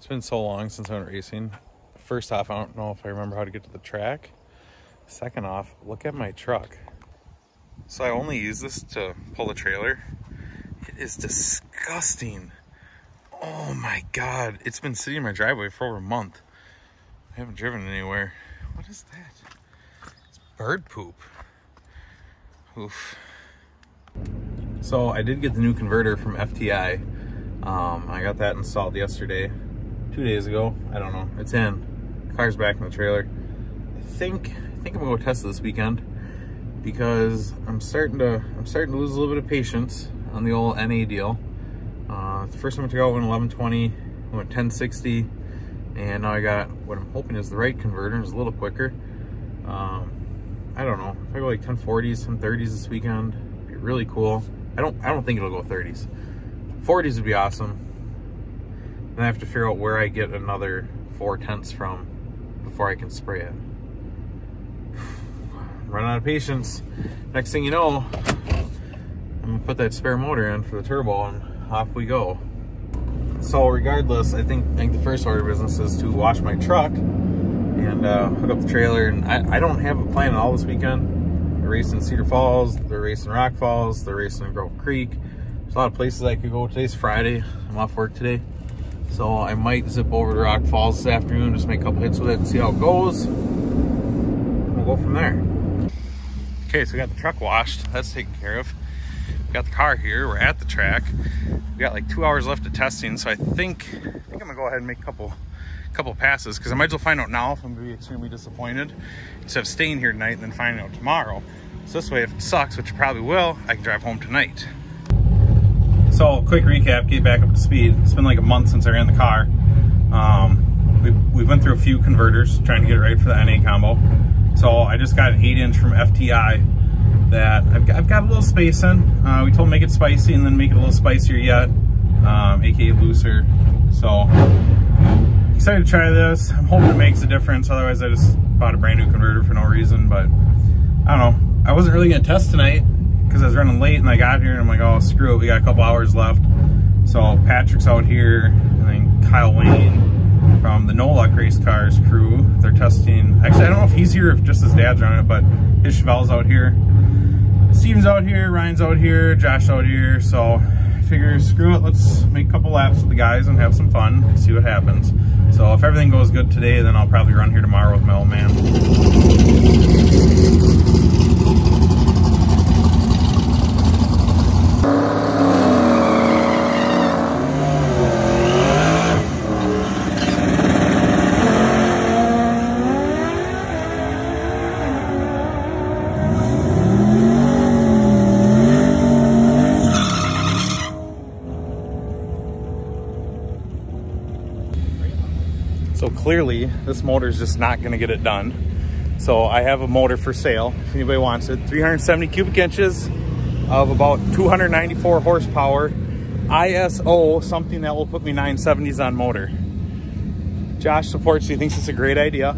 It's been so long since I went racing. First off, I don't know if I remember how to get to the track. Second off, look at my truck. So I only use this to pull the trailer. It is disgusting. Oh my God. It's been sitting in my driveway for over a month. I haven't driven anywhere. What is that? It's bird poop. Oof. So I did get the new converter from FTI. I got that installed yesterday, 2 days ago. I don't know. It's in. Car's back in the trailer. I think I'm gonna go test it this weekend because I'm starting to lose a little bit of patience on the old NA deal. The first time I took out went 1120, went 1060, and now I got what I'm hoping is the right converter. It's a little quicker. I don't know. If I go like 1040s, 1030s this weekend, it'd be really cool. I don't think it'll go 30s. 40s would be awesome. Then I have to figure out where I get another 4/10ths from before I can spray it. Running out of patience. Next thing you know, I'm gonna put that spare motor in for the turbo and off we go. So regardless, I think the first order of business is to wash my truck and hook up the trailer. And I don't have a plan at all this weekend. They're racing Cedar Falls, they're racing Rock Falls, they're racing Grove Creek. There's a lot of places I could go. Today's Friday. I'm off work today. So I might zip over to Rock Falls this afternoon, just make a couple hits with it and see how it goes. We'll go from there. Okay, so we got the truck washed. That's taken care of. We got the car here. We're at the track. We got like 2 hours left of testing, so I think I'm gonna go ahead and make a couple passes because I might as well find out now if I'm gonna be extremely disappointed instead of staying here tonight and then finding out tomorrow. So this way, if it sucks, which it probably will, I can drive home tonight. So quick recap, get back up to speed. It's been like a month since I ran the car. We went through a few converters trying to get it right for the NA combo. So I just got an 8-inch from FTI that I've got a little space in. We told them make it spicy and then make it a little spicier yet, aka looser. So excited to try this. I'm hoping it makes a difference. Otherwise, I just bought a brand new converter for no reason. But I don't know. I wasn't really gonna test tonight because I was running late and I got here and I'm like, oh screw it, we got a couple hours left. So Patrick's out here and then Kyle Wayne from the No Luck Race Cars crew. They're testing, actually I don't know if he's here or if just his dad's running it, but his Chevelle's out here. Steven's out here, Ryan's out here, Josh out here. So I figure screw it, let's make a couple laps with the guys and have some fun, see what happens. So if everything goes good today, then I'll probably run here tomorrow with my old man. So clearly this motor is just not going to get it done. So I have a motor for sale if anybody wants it. 370 cubic inches of about 294 horsepower. ISO, something that will put me 970s on motor. Josh supports, he thinks it's a great idea.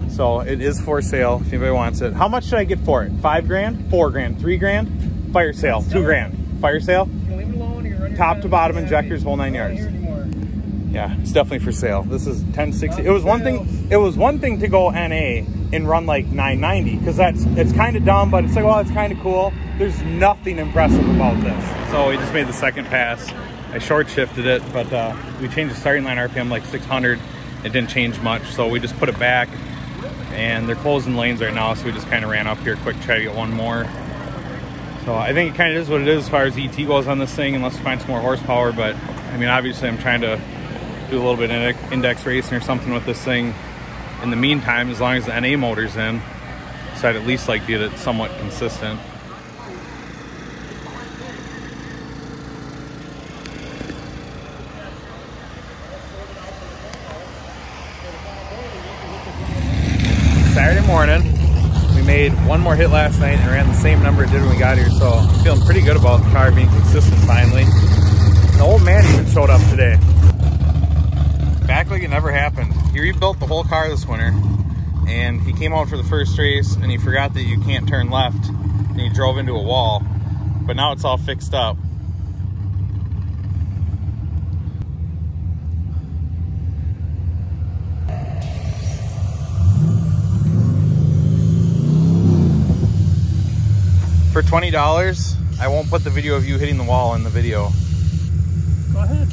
So it is for sale if anybody wants it. How much should I get for it? 5 grand, 4 grand, 3 grand? Fire sale, 2 grand. Fire sale? Top to bottom injectors, whole 9 yards. Yeah, it's definitely for sale. This is 1060. It was one thing to go NA and run like 990 because it's kind of dumb, but it's like, well, it's kind of cool. There's nothing impressive about this. So we just made the second pass. I short shifted it, but we changed the starting line RPM like 600. It didn't change much, so we just put it back. And they're closing lanes right now, so we just kind of ran up here quick to try to get one more. So I think it kind of is what it is as far as ET goes on this thing, unless we find some more horsepower. But I mean, obviously, I'm trying to do a little bit of index racing or something with this thing in the meantime, as long as the NA motor's in, so I'd at least like get it somewhat consistent. Saturday morning, we made one more hit last night and ran the same number it did when we got here, so I'm feeling pretty good about the car being consistent finally. The old man even showed up today. Back like it never happened. He rebuilt the whole car this winter and he came out for the first race and he forgot that you can't turn left and he drove into a wall, but now it's all fixed up. For $20, I won't put the video of you hitting the wall in the video. Go ahead.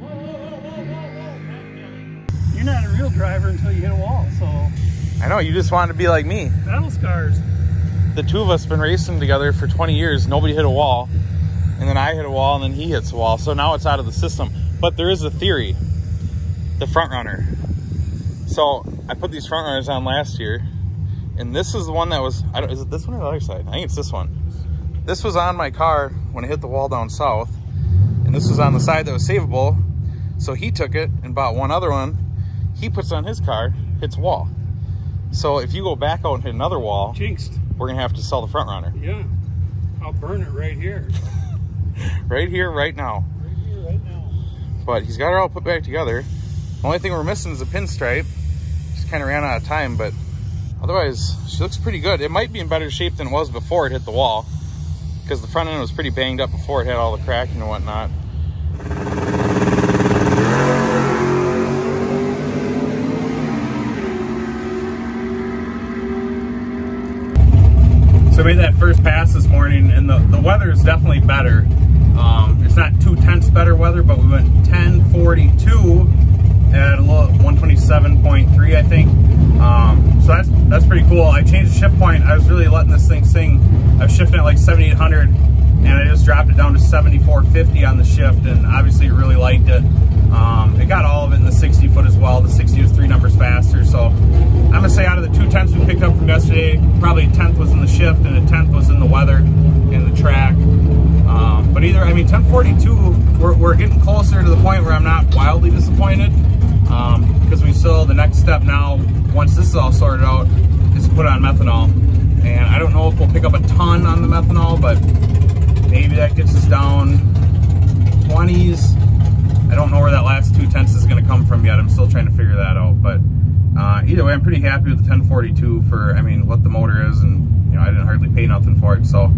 Whoa. You're not a real driver until you hit a wall, so. I know, you just wanted to be like me. Battle scars. The two of us been racing together for 20 years. Nobody hit a wall. And then I hit a wall and then he hits a wall. So now it's out of the system. But there is a theory. The front runner. So I put these front runners on last year. And this is the one that was, is it this one or the other side? I think it's this one. This was on my car when I hit the wall down south. And this was on the side that was savable. So he took it and bought one other one. He puts it on his car, hits a wall. So if you go back out and hit another wall, jinxed. We're gonna have to sell the front runner. Yeah, I'll burn it right here. Right here, right now. Right here, right now. But he's got it all put back together. The only thing we're missing is a pinstripe. Just kind of ran out of time, but otherwise, she looks pretty good. It might be in better shape than it was before it hit the wall, because the front end was pretty banged up before it had all the cracking and whatnot. So I made that first pass this morning, and the weather is definitely better. It's not 2/10 better weather, but we went 10:42 at a little 127.3, I think. So that's pretty cool. I changed the shift point. I was really letting this thing sing. I was shifting at like 7,800, and I just dropped it down to 7,450 on the shift, and obviously it really liked it. It got all of it in the 60 foot as well. The 60 was 3 numbers faster. So I'm gonna say out of the 2/10 we picked up from yesterday, probably a 10th was in the shift and a 10th was in the weather and the track. But either, I mean, 10:42, we're getting closer to the point where I'm not wildly disappointed, because we still, the next step now, once this is all sorted out, is to put on methanol. And I don't know if we'll pick up a ton on the methanol, but maybe that gets us down 20s. I don't know where that last 2/10 is going to come from yet. I'm still trying to figure that out. But either way, I'm pretty happy with the 1042 for, I mean, what the motor is, and you know, I didn't hardly pay nothing for it. So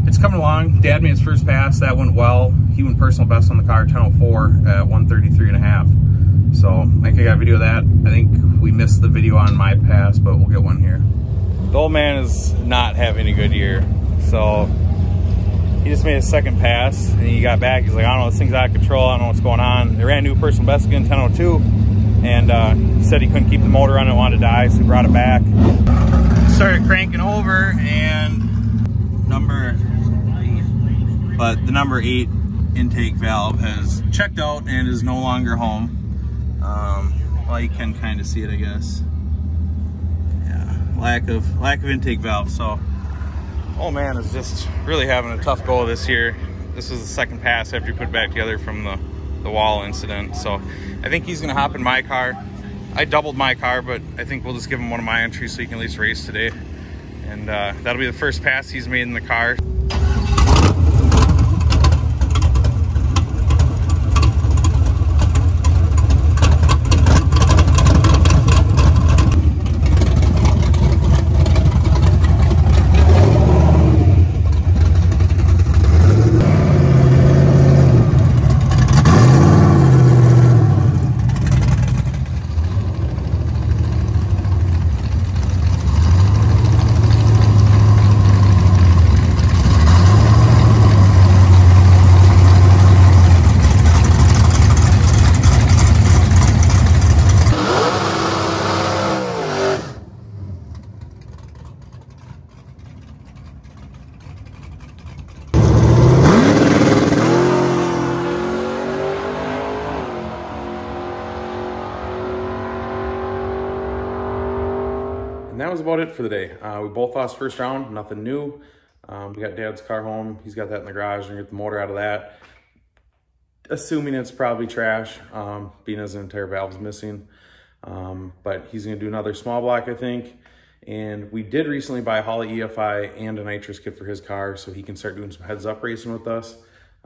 it's coming along. Dad made his first pass. That went well. He went personal best on the car, 10:04 at 133.5. So I think I got a video of that. I think we missed the video on my pass, but we'll get one here. The old man is not having a good year. So he just made his second pass and he got back. He's like, I don't know, this thing's out of control. I don't know what's going on. They ran new personal best again, 10:02. And he said he couldn't keep the motor on, it wanted to die, so he brought it back. Started cranking over, and the number 8 intake valve has checked out and is no longer home. Well, you can kind of see it, I guess. Yeah, lack of intake valve. So, old man is just really having a tough go this year. This was the second pass after he put it back together from the wall incident. So, I think he's gonna hop in my car. I doubled my car, but I think we'll just give him one of my entries so he can at least race today. And that'll be the first pass he's made in the car. And that was about it for the day. We both lost first round, nothing new. We got Dad's car home. He's got that in the garage and get the motor out of that. Assuming it's probably trash, being as an entire valve's missing. But he's gonna do another small block, I think. And we did recently buy a Holley EFI and a nitrous kit for his car so he can start doing some heads up racing with us.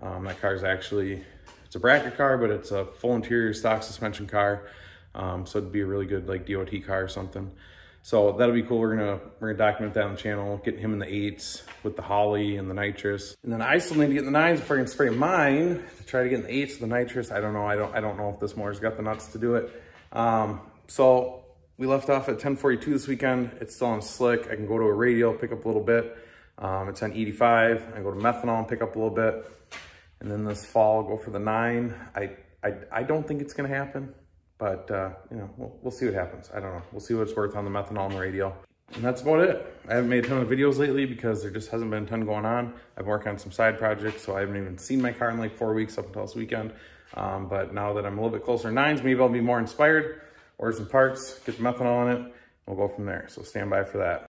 That car is actually, it's a bracket car, but it's a full interior stock suspension car. So it'd be a really good like DOT car or something. So that'll be cool. We're gonna document that on the channel, getting him in the 8s with the Holley and the nitrous. And then I still need to get in the 9s before I can spray mine to try to get in the 8s with the nitrous. I don't know. I don't know if this motor's got the nuts to do it. So We left off at 1042 this weekend. It's still on slick. I can go to a radial, pick up a little bit. It's on 85. I go to methanol and pick up a little bit. And then this fall, I'll go for the 9. I don't think it's gonna happen, but you know, we'll see what happens. I don't know. We'll see what it's worth on the methanol and the radial. And that's about it. I haven't made a ton of videos lately because there just hasn't been a ton going on. I've been working on some side projects, so I haven't even seen my car in like 4 weeks up until this weekend. But now that I'm a little bit closer to 9s, maybe I'll be more inspired, order some parts, get the methanol in it, we'll go from there. So stand by for that.